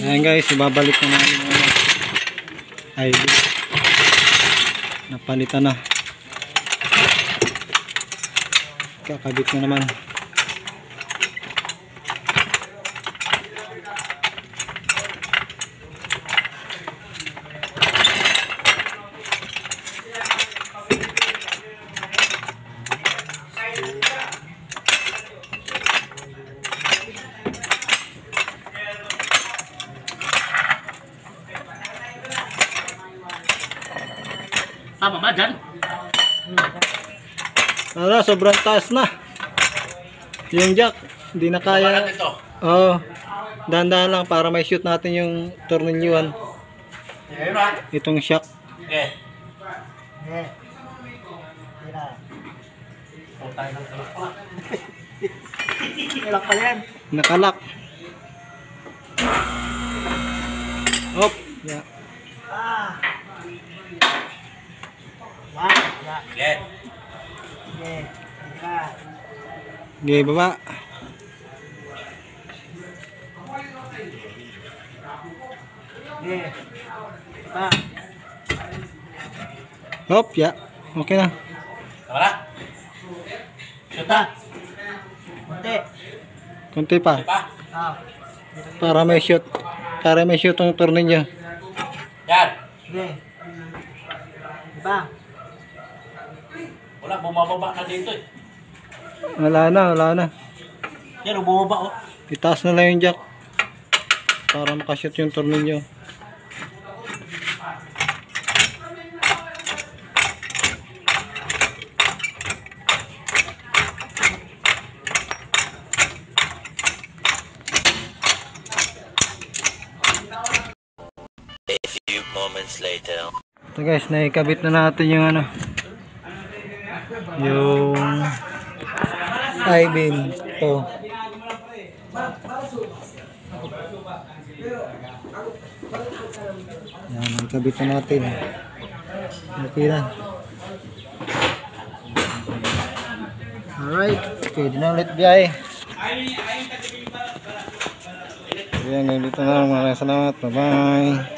Ayan guys, ibabalik na namin yung ID. Napalitan na. Kakabit na naman. Tama ba dyan? Ara, sobrang taas na. Yung jack, hindi na kaya. Oo. Dahan-dahan lang para may shoot natin yung tornilyuhan. Itong shock. Okay. Nakalak pa yan. Nakalak. Hop. Yeah. Yeah. Okay, baba. Hop, ya. Okay na. Tama na? Shoot na. Kunti pa. Pa? Para may shoot. Para may shoot ang tornilyo. Yan. Wala, bumababa na dito eh. Wala na. Yan, bumaba oh. Itaas na lang yung jack. Para makashoot yung tornilyo. A few moments later. Ito guys, naikabit na natin yung ano. Yung I-beam. Ito. Yan, naikabit na natin. Okay na. Alright. Okay, din na ulit biyahe. Ayan, ganito na. Maraming salamat. Bye bye.